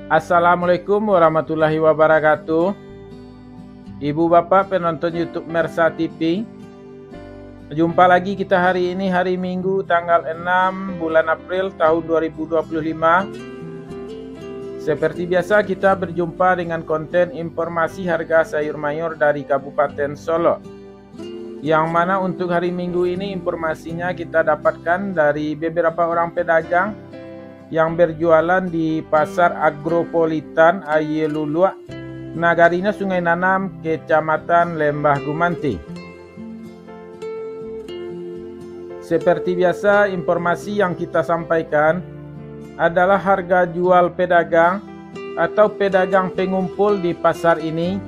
Assalamualaikum warahmatullahi wabarakatuh. Ibu bapak penonton YouTube Mersa TV. Jumpa lagi kita hari ini, hari Minggu tanggal 6 bulan April tahun 2025. Seperti biasa kita berjumpa dengan konten informasi harga sayur mayur dari Kabupaten Solo. Yang mana untuk hari Minggu ini informasinya kita dapatkan dari beberapa orang pedagang yang berjualan di Pasar Agropolitan Ayelulua, Nagarina Sungai Nanam, Kecamatan Lembah Gumanti. Seperti biasa, informasi yang kita sampaikan adalah harga jual pedagang atau pedagang pengumpul di pasar ini,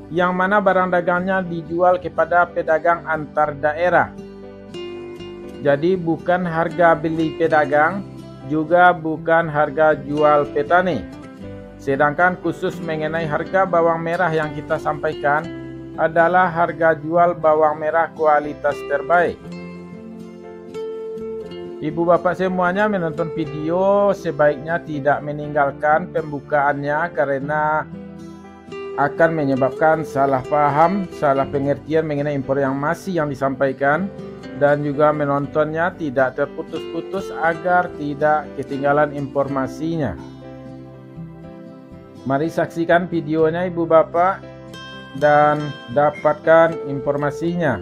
yang mana barang dagangnya dijual kepada pedagang antar daerah. Jadi bukan harga beli pedagang, juga bukan harga jual petani. Sedangkan khusus mengenai harga bawang merah yang kita sampaikan adalah harga jual bawang merah kualitas terbaik. Ibu bapak semuanya menonton video sebaiknya tidak meninggalkan pembukaannya karena akan menyebabkan salah paham, salah pengertian mengenai info yang disampaikan, dan juga menontonnya tidak terputus-putus agar tidak ketinggalan informasinya. Mari saksikan videonya ibu bapak dan dapatkan informasinya.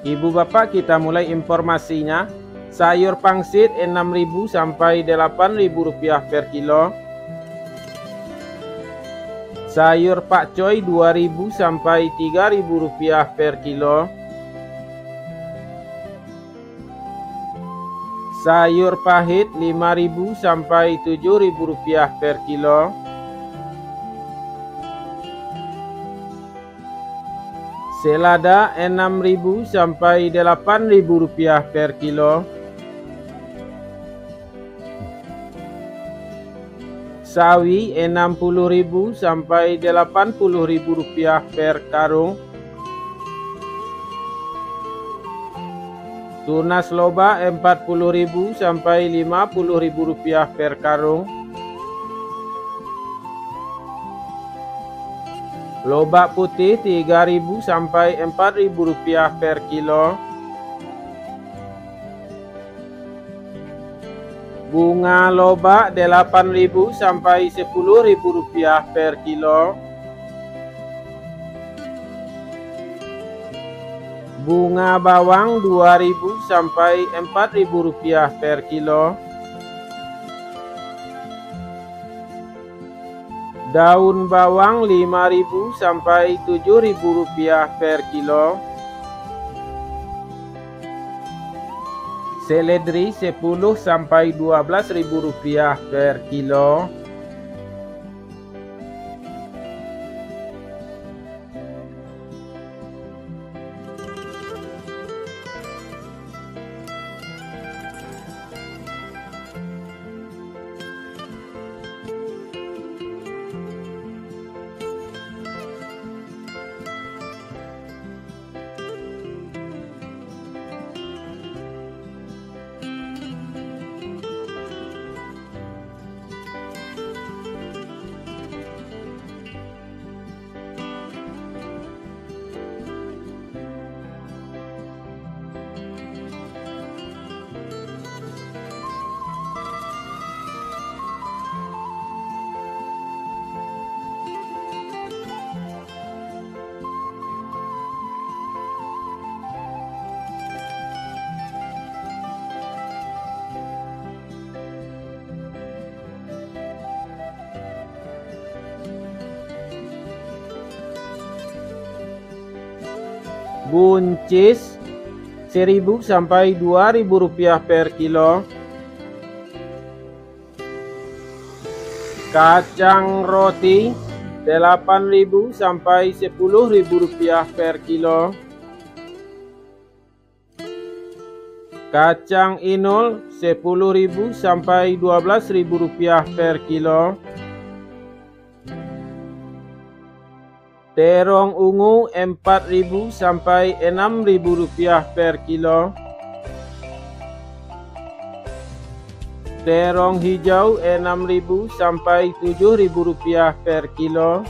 Ibu bapak, kita mulai informasinya. Sayur pangsit 6.000 sampai 8.000 rupiah per kilo. Sayur pakcoy 2.000 sampai 3.000 rupiah per kilo. Sayur pahit 5.000 sampai 7.000 rupiah per kilo. Selada 6.000 sampai 8.000 rupiah per kilo. Sawi 60.000 sampai 80.000 rupiah per karung. Tunas loba 40.000 sampai 50.000 rupiah per karung. Lobak putih 3.000 sampai 4.000 rupiah per kilo. Bunga lobak 8.000 sampai 10.000 rupiah per kilo. Bunga bawang 2.000 sampai 4.000 rupiah per kilo. Daun bawang 5.000 sampai 7.000 rupiah per kilo. Seledri 10 sampai 12.000 rupiah per kilo. Buncis 1.000 sampai 2.000 rupiah per kilo. Kacang roti 8.000 sampai 10.000 rupiah per kilo. Kacang inul 10.000 sampai 12.000 rupiah per kilo. Terong ungu 4.000 sampai 6.000 rupiah per kilo. Terong hijau 6.000 sampai 7.000 rupiah per kilo.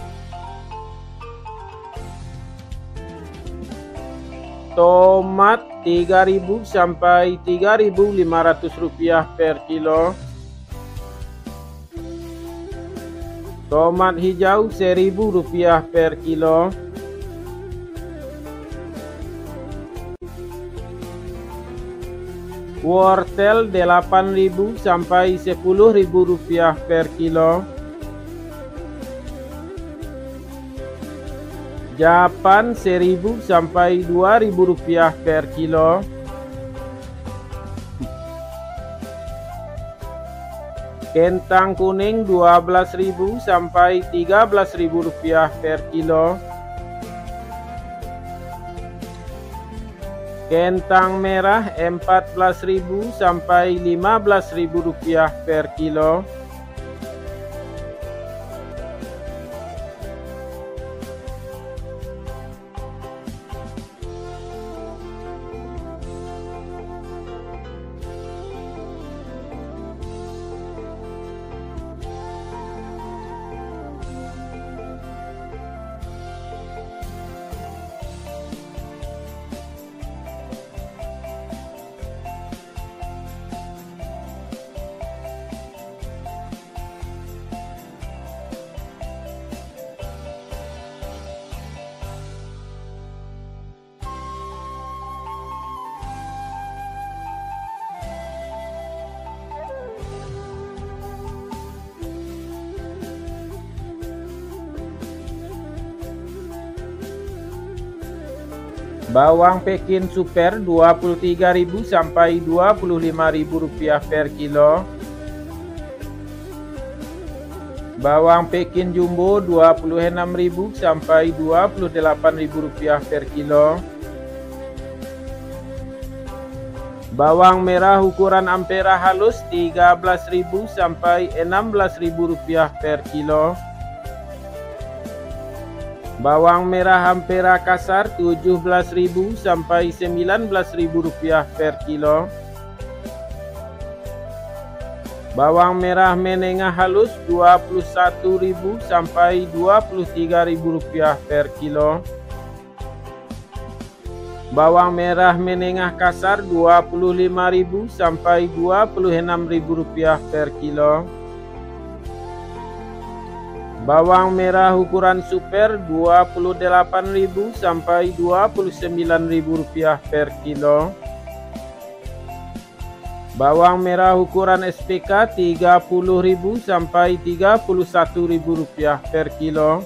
Tomat 3.000 sampai 3.500 rupiah per kilo. Tomat hijau 1.000 rupiah per kilo. Wortel 8.000 sampai 10.000 rupiah per kilo. Japan 1.000 sampai 2.000 rupiah per kilo. Kentang kuning 12.000 sampai 13.000 rupiah per kilo. Kentang merah 14.000 sampai 15.000 rupiah per kilo. Bawang Pekin super 23.000 sampai 25.000 rupiah per kilo. Bawang Pekin jumbo 26.000 sampai 28.000 rupiah per kilo. Bawang merah ukuran ampera halus 13.000 sampai 16.000 rupiah per kilo. Bawang merah ampera kasar 17.000 sampai 19.000 rupiah per kilo. Bawang merah menengah halus 21.000 sampai 23.000 rupiah per kilo. Bawang merah menengah kasar 25.000 sampai 26.000 rupiah per kilo. Bawang merah ukuran super 28.000 sampai 29.000 rupiah per kilo. Bawang merah ukuran SPK 30.000 sampai 31.000 rupiah per kilo.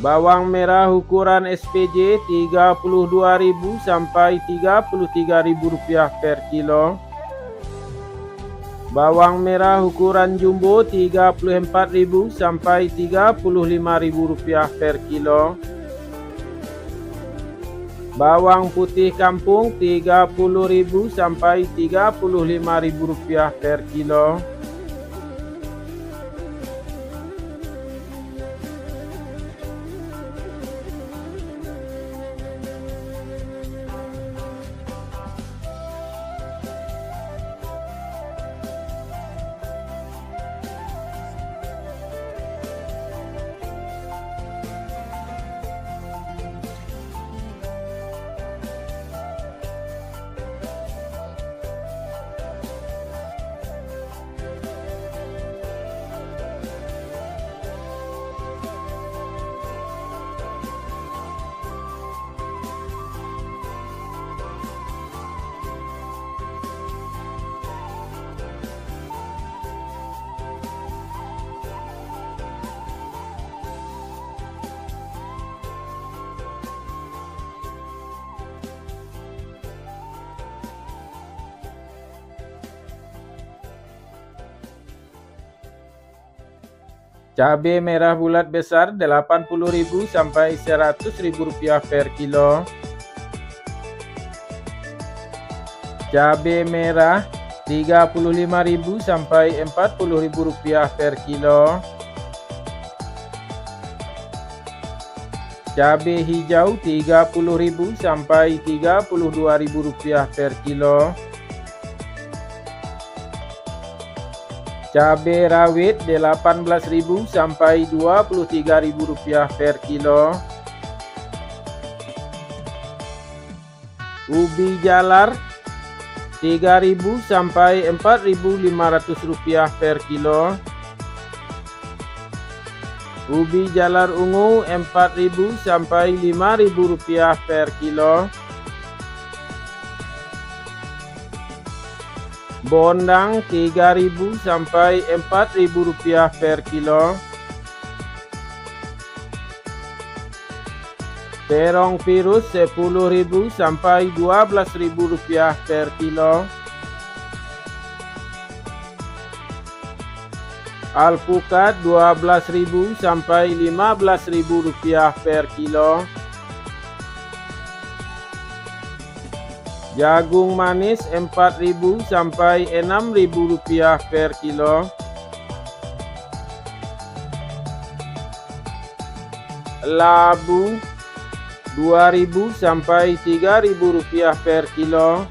Bawang merah ukuran SPJ 32.000 sampai 33.000 rupiah per kilo. Bawang merah ukuran jumbo 34.000 sampai 35.000 rupiah per kilo. Bawang putih kampung 30.000 sampai 35.000 rupiah per kilo. Cabai merah bulat besar 80.000 sampai 100.000 rupiah per kilo. Cabai merah 35.000 sampai 40.000 rupiah per kilo. Cabai hijau 30.000 sampai 32.000 rupiah per kilo. Cabai rawit 18.000 sampai 23.000 rupiah per kilo. Ubi jalar 3.000 sampai 4.500 rupiah per kilo. Ubi jalar ungu 4.000 sampai 5.000 rupiah per kilo. Bondang 3.000 sampai 4.000 rupiah per kilo. Terong virus 10.000 sampai 12.000 rupiah per kilo. Alpukat 12.000 sampai 15.000 rupiah per kilo. Jagung manis 4.000 sampai 6.000 rupiah per kilo. Labu 2.000 sampai 3.000 rupiah per kilo.